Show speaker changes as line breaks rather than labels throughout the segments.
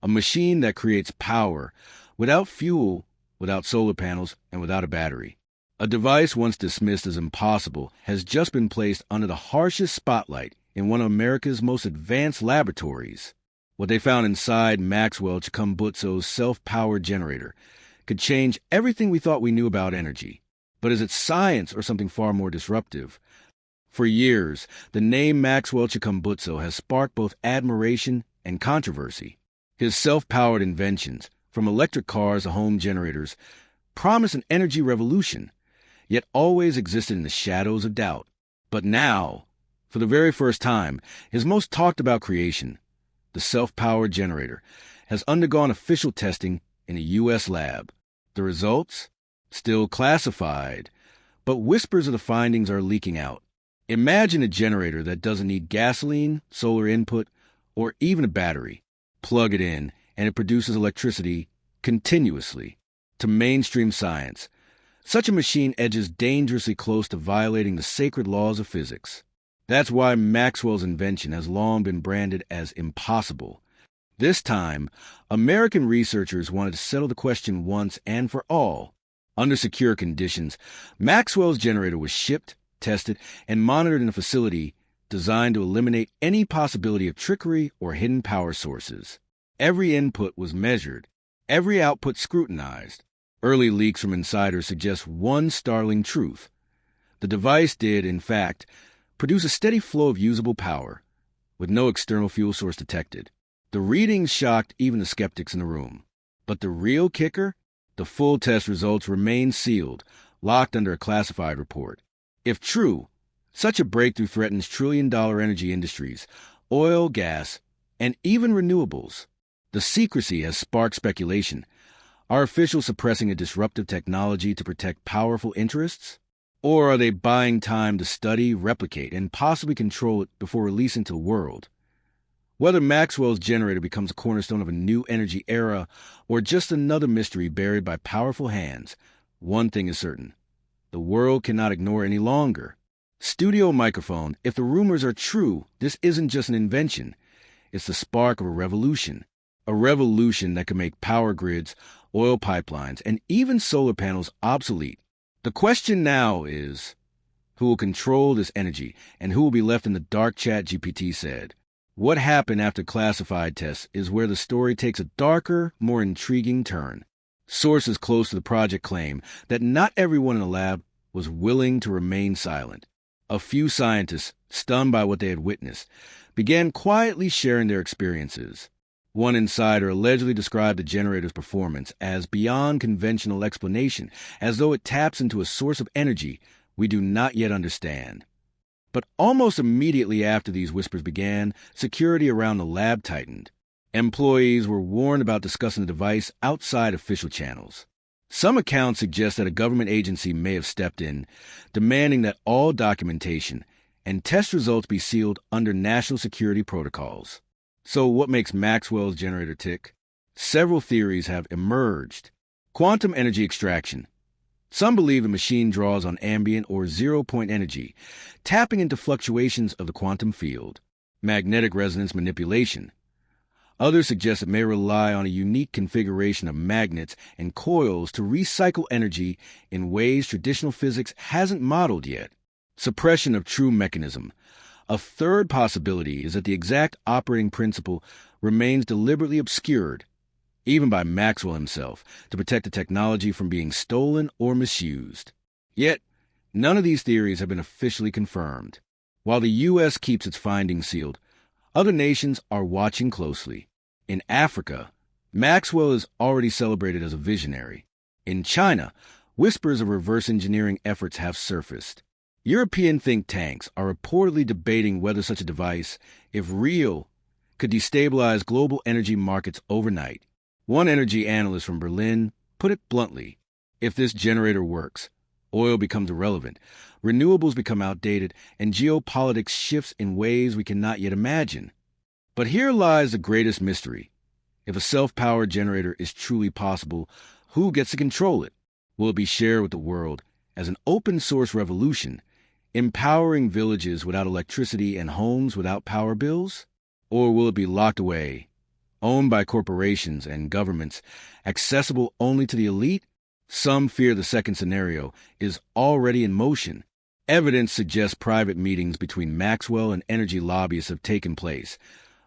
A machine that creates power without fuel, without solar panels, and without a battery. A device once dismissed as impossible has just been placed under the harshest spotlight in one of America's most advanced laboratories. What they found inside Maxwell Chikumbutso's self-powered generator could change everything we thought we knew about energy. But is it science or something far more disruptive? For years, the name Maxwell Chikumbutso has sparked both admiration and controversy. His self-powered inventions, from electric cars to home generators, promise an energy revolution, yet always existed in the shadows of doubt. But now, for the very first time, his most talked-about creation, the self-powered generator, has undergone official testing in a U.S. lab. The results? Still classified, but whispers of the findings are leaking out. Imagine a generator that doesn't need gasoline, solar input, or even a battery. Plug it in, and it produces electricity continuously. To mainstream science, such a machine edges dangerously close to violating the sacred laws of physics. That's why Maxwell's invention has long been branded as impossible. This time, American researchers wanted to settle the question once and for all. Under secure conditions, Maxwell's generator was shipped, tested, and monitored in a facility designed to eliminate any possibility of trickery or hidden power sources. Every input was measured, every output scrutinized. Early leaks from insiders suggest one startling truth. The device did, in fact, produce a steady flow of usable power, with no external fuel source detected. The readings shocked even the skeptics in the room. But the real kicker? The full test results remain sealed, locked under a classified report. If true, such a breakthrough threatens trillion-dollar energy industries, oil, gas, and even renewables. The secrecy has sparked speculation. Are officials suppressing a disruptive technology to protect powerful interests? Or are they buying time to study, replicate, and possibly control it before releasing to the world? Whether Maxwell's generator becomes a cornerstone of a new energy era or just another mystery buried by powerful hands, one thing is certain. The world cannot ignore any longer. Studio microphone, if the rumors are true, this isn't just an invention. It's the spark of a revolution. A revolution that could make power grids, oil pipelines, and even solar panels obsolete. The question now is, who will control this energy and who will be left in the dark? ChatGPT said. What happened after classified tests is where the story takes a darker, more intriguing turn. Sources close to the project claim that not everyone in the lab was willing to remain silent. A few scientists, stunned by what they had witnessed, began quietly sharing their experiences. One insider allegedly described the generator's performance as beyond conventional explanation, as though it taps into a source of energy we do not yet understand. But almost immediately after these whispers began, security around the lab tightened. Employees were warned about discussing the device outside official channels. Some accounts suggest that a government agency may have stepped in, demanding that all documentation and test results be sealed under national security protocols. So what makes Maxwell's generator tick? Several theories have emerged. Quantum energy extraction. Some believe the machine draws on ambient or zero-point energy, tapping into fluctuations of the quantum field. Magnetic resonance manipulation. Others suggest it may rely on a unique configuration of magnets and coils to recycle energy in ways traditional physics hasn't modeled yet. Suppression of true mechanism. A third possibility is that the exact operating principle remains deliberately obscured, even by Maxwell himself, to protect the technology from being stolen or misused. Yet, none of these theories have been officially confirmed. While the U.S. keeps its findings sealed, other nations are watching closely. In Africa, Maxwell is already celebrated as a visionary. In China, whispers of reverse engineering efforts have surfaced. European think tanks are reportedly debating whether such a device, if real, could destabilize global energy markets overnight. One energy analyst from Berlin put it bluntly: if this generator works, oil becomes irrelevant, renewables become outdated, and geopolitics shifts in ways we cannot yet imagine. But here lies the greatest mystery. If a self-powered generator is truly possible, who gets to control it? Will it be shared with the world as an open-source revolution, empowering villages without electricity and homes without power bills? Or will it be locked away, owned by corporations and governments, accessible only to the elite? Some fear the second scenario is already in motion. Evidence suggests private meetings between Maxwell and energy lobbyists have taken place,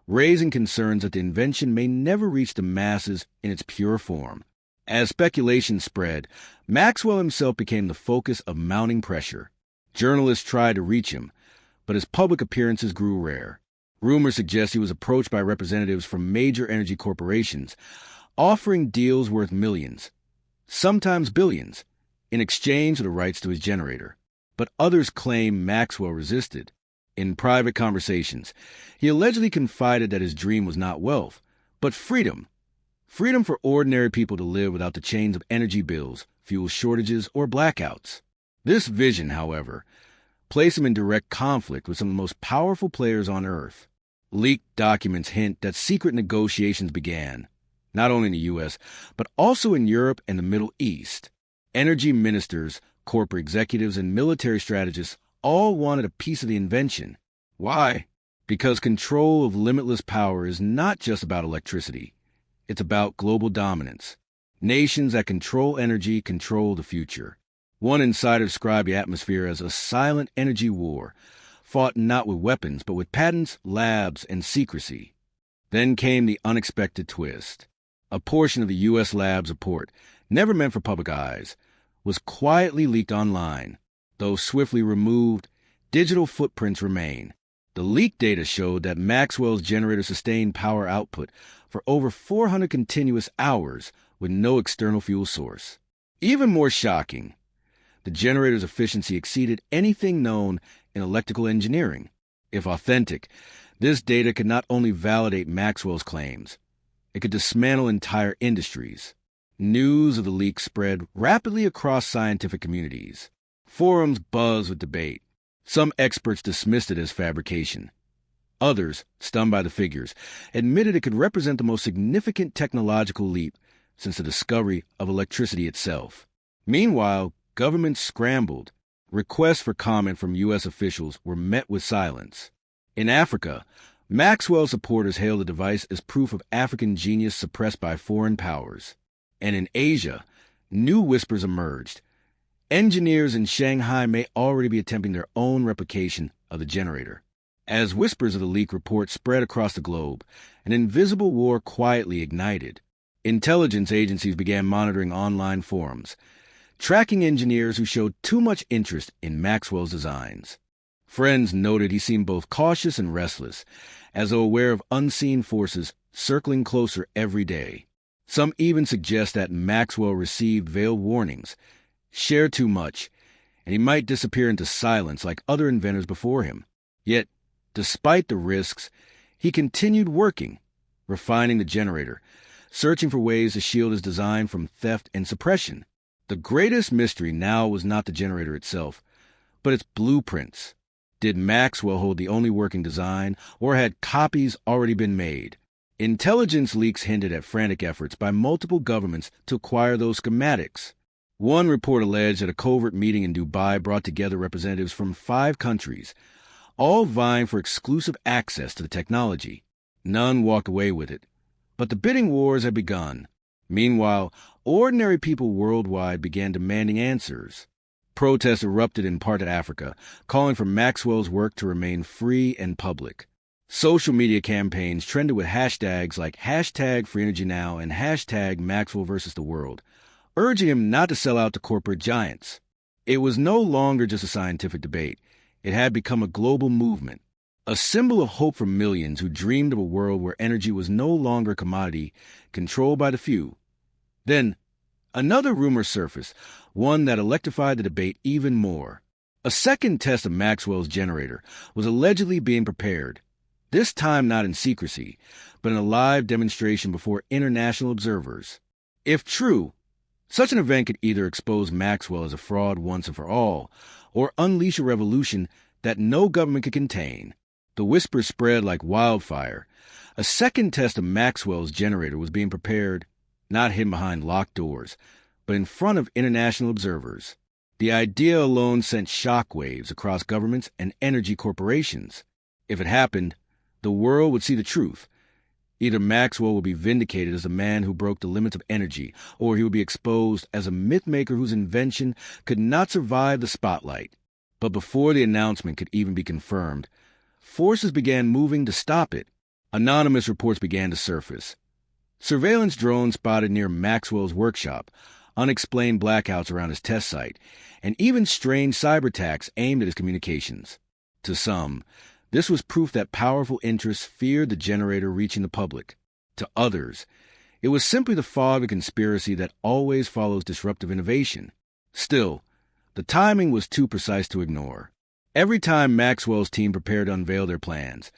raising concerns that the invention may never reach the masses in its pure form. As speculation spread, Maxwell himself became the focus of mounting pressure. Journalists tried to reach him, but his public appearances grew rare. Rumors suggest he was approached by representatives from major energy corporations, offering deals worth millions, sometimes billions, in exchange for the rights to his generator. But others claim Maxwell resisted. In private conversations, he allegedly confided that his dream was not wealth, but freedom. Freedom for ordinary people to live without the chains of energy bills, fuel shortages, or blackouts. This vision, however, placed him in direct conflict with some of the most powerful players on Earth. Leaked documents hint that secret negotiations began, not only in the U.S., but also in Europe and the Middle East. Energy ministers, corporate executives, and military strategists all wanted a piece of the invention. Why? Because control of limitless power is not just about electricity. It's about global dominance. Nations that control energy control the future. One insider described the atmosphere as a silent energy war, fought not with weapons, but with patents, labs, and secrecy. Then came the unexpected twist. A portion of the U.S. lab's report, never meant for public eyes, was quietly leaked online. Though swiftly removed, digital footprints remain. The leaked data showed that Maxwell's generator sustained power output for over 400 continuous hours with no external fuel source. Even more shocking, the generator's efficiency exceeded anything known in electrical engineering. If authentic, this data could not only validate Maxwell's claims, it could dismantle entire industries. News of the leak spread rapidly across scientific communities. Forums buzzed with debate. Some experts dismissed it as fabrication. Others, stunned by the figures, admitted it could represent the most significant technological leap since the discovery of electricity itself. Meanwhile, governments scrambled. Requests for comment from U.S. officials were met with silence. In Africa, Maxwell supporters hailed the device as proof of African genius suppressed by foreign powers. And in Asia, new whispers emerged. Engineers in Shanghai may already be attempting their own replication of the generator. As whispers of the leak report spread across the globe, an invisible war quietly ignited. Intelligence agencies began monitoring online forums, tracking engineers who showed too much interest in Maxwell's designs. Friends noted he seemed both cautious and restless, as though aware of unseen forces circling closer every day. Some even suggest that Maxwell received veiled warnings, shared too much, and he might disappear into silence like other inventors before him. Yet, despite the risks, he continued working, refining the generator, searching for ways to shield his design from theft and suppression. The greatest mystery now was not the generator itself, but its blueprints. Did Maxwell hold the only working design, or had copies already been made? Intelligence leaks hinted at frantic efforts by multiple governments to acquire those schematics. One report alleged that a covert meeting in Dubai brought together representatives from 5 countries, all vying for exclusive access to the technology. None walked away with it, but the bidding wars had begun. Meanwhile, ordinary people worldwide began demanding answers. Protests erupted in part of Africa, calling for Maxwell's work to remain free and public. Social media campaigns trended with hashtags like #FreeEnergyNow and #Maxwell versus the world, urging him not to sell out to corporate giants. It was no longer just a scientific debate. It had become a global movement, a symbol of hope for millions who dreamed of a world where energy was no longer a commodity controlled by the few. Then, another rumor surfaced, one that electrified the debate even more. A second test of Maxwell's generator was allegedly being prepared, this time not in secrecy, but in a live demonstration before international observers. If true, such an event could either expose Maxwell as a fraud once and for all, or unleash a revolution that no government could contain. The whispers spread like wildfire. A second test of Maxwell's generator was being prepared, not hidden behind locked doors, but in front of international observers. The idea alone sent shockwaves across governments and energy corporations. If it happened, the world would see the truth. Either Maxwell would be vindicated as a man who broke the limits of energy, or he would be exposed as a mythmaker whose invention could not survive the spotlight. But before the announcement could even be confirmed, forces began moving to stop it. Anonymous reports began to surface. Surveillance drones spotted near Maxwell's workshop, unexplained blackouts around his test site, and even strange cyber attacks aimed at his communications. To some, this was proof that powerful interests feared the generator reaching the public. To others, it was simply the fog of conspiracy that always follows disruptive innovation. Still, the timing was too precise to ignore. Every time Maxwell's team prepared to unveil their plans,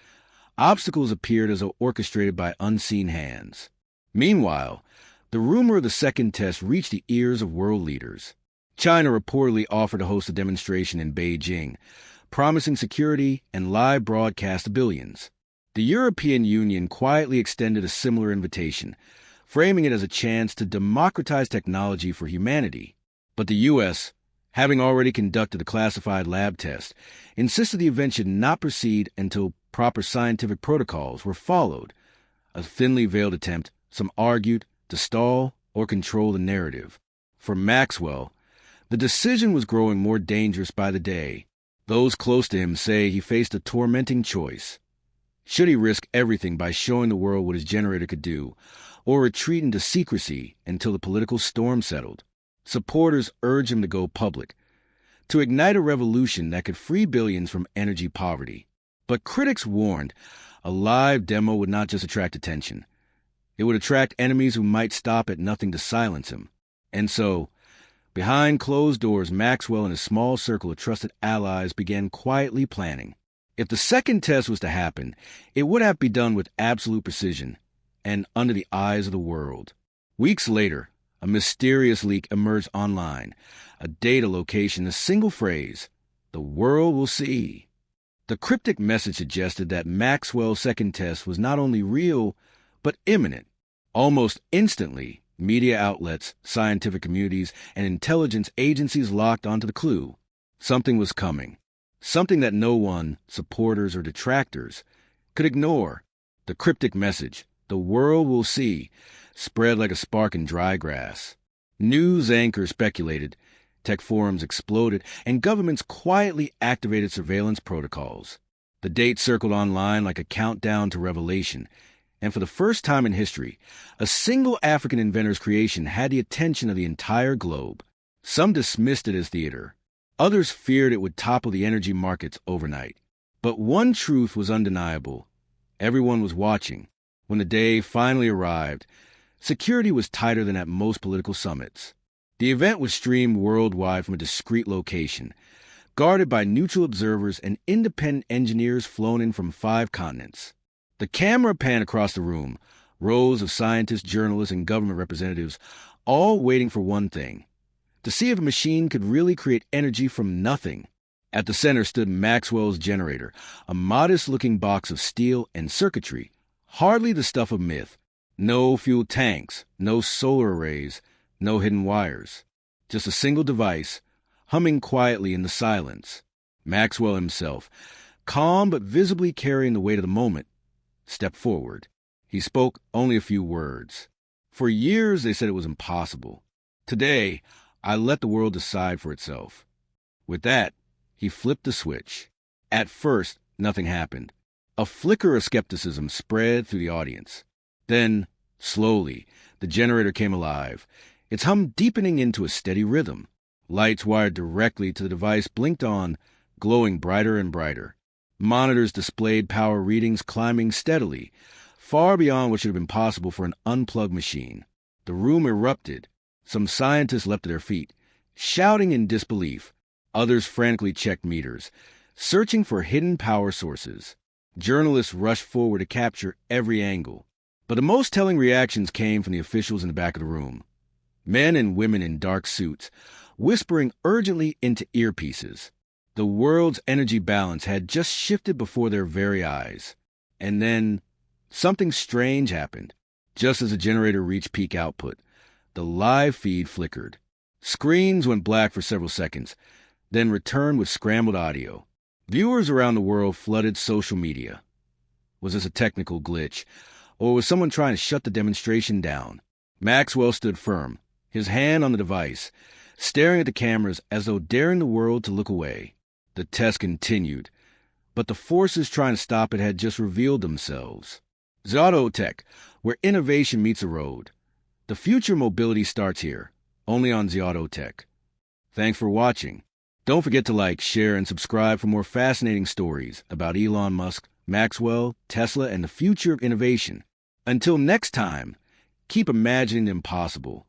obstacles appeared as though orchestrated by unseen hands. Meanwhile, the rumor of the second test reached the ears of world leaders. China reportedly offered to host a demonstration in Beijing, promising security and live broadcast to billions. The European Union quietly extended a similar invitation, framing it as a chance to democratize technology for humanity. But the U.S., having already conducted a classified lab test, insisted the event should not proceed until proper scientific protocols were followed, a thinly veiled attempt, some argued, to stall or control the narrative. For Maxwell, the decision was growing more dangerous by the day. Those close to him say he faced a tormenting choice. Should he risk everything by showing the world what his generator could do, or retreat into secrecy until the political storm settled? Supporters urged him to go public, to ignite a revolution that could free billions from energy poverty. But critics warned a live demo would not just attract attention. It would attract enemies who might stop at nothing to silence him. And so, behind closed doors, Maxwell and his small circle of trusted allies began quietly planning. If the second test was to happen, it would have to be done with absolute precision and under the eyes of the world. Weeks later, a mysterious leak emerged online, a data location, a single phrase, "The world will see." The cryptic message suggested that Maxwell's second test was not only real, but imminent. Almost instantly, media outlets, scientific communities, and intelligence agencies locked onto the clue. Something was coming. Something that no one, supporters or detractors, could ignore. The cryptic message, "The world will see," spread like a spark in dry grass. News anchors speculated, tech forums exploded, and governments quietly activated surveillance protocols. The date circled online like a countdown to revelation, and for the first time in history, a single African inventor's creation had the attention of the entire globe. Some dismissed it as theater. Others feared it would topple the energy markets overnight. But one truth was undeniable. Everyone was watching. When the day finally arrived, security was tighter than at most political summits. The event was streamed worldwide from a discreet location, guarded by neutral observers and independent engineers flown in from 5 continents. The camera panned across the room, rows of scientists, journalists, and government representatives, all waiting for one thing: to see if a machine could really create energy from nothing. At the center stood Maxwell's generator, a modest-looking box of steel and circuitry, hardly the stuff of myth. No fuel tanks, no solar arrays, no hidden wires. Just a single device, humming quietly in the silence. Maxwell himself, calm but visibly carrying the weight of the moment, stepped forward. He spoke only a few words. For years they said it was impossible. Today, I let the world decide for itself. With that, he flipped the switch. At first, nothing happened. A flicker of skepticism spread through the audience. Then, slowly, the generator came alive, its hum deepening into a steady rhythm. Lights wired directly to the device blinked on, glowing brighter and brighter. Monitors displayed power readings climbing steadily, far beyond what should have been possible for an unplugged machine. The room erupted. Some scientists leapt to their feet, shouting in disbelief. Others frantically checked meters, searching for hidden power sources. Journalists rushed forward to capture every angle. But the most telling reactions came from the officials in the back of the room. Men and women in dark suits, whispering urgently into earpieces. The world's energy balance had just shifted before their very eyes. And then, something strange happened. Just as the generator reached peak output, the live feed flickered. Screens went black for several seconds, then returned with scrambled audio. Viewers around the world flooded social media. Was this a technical glitch, Or was someone trying to shut the demonstration down? Maxwell stood firm, his hand on the device, staring at the cameras as though daring the world to look away. The test continued, but the forces trying to stop it had just revealed themselves. Xiaotech, where innovation meets a road. The future mobility starts here, only on Xiaotech. Thanks for watching. Don't forget to like, share, and subscribe for more fascinating stories about Elon Musk, Maxwell, Tesla, and the future of innovation. Until next time, keep imagining the impossible.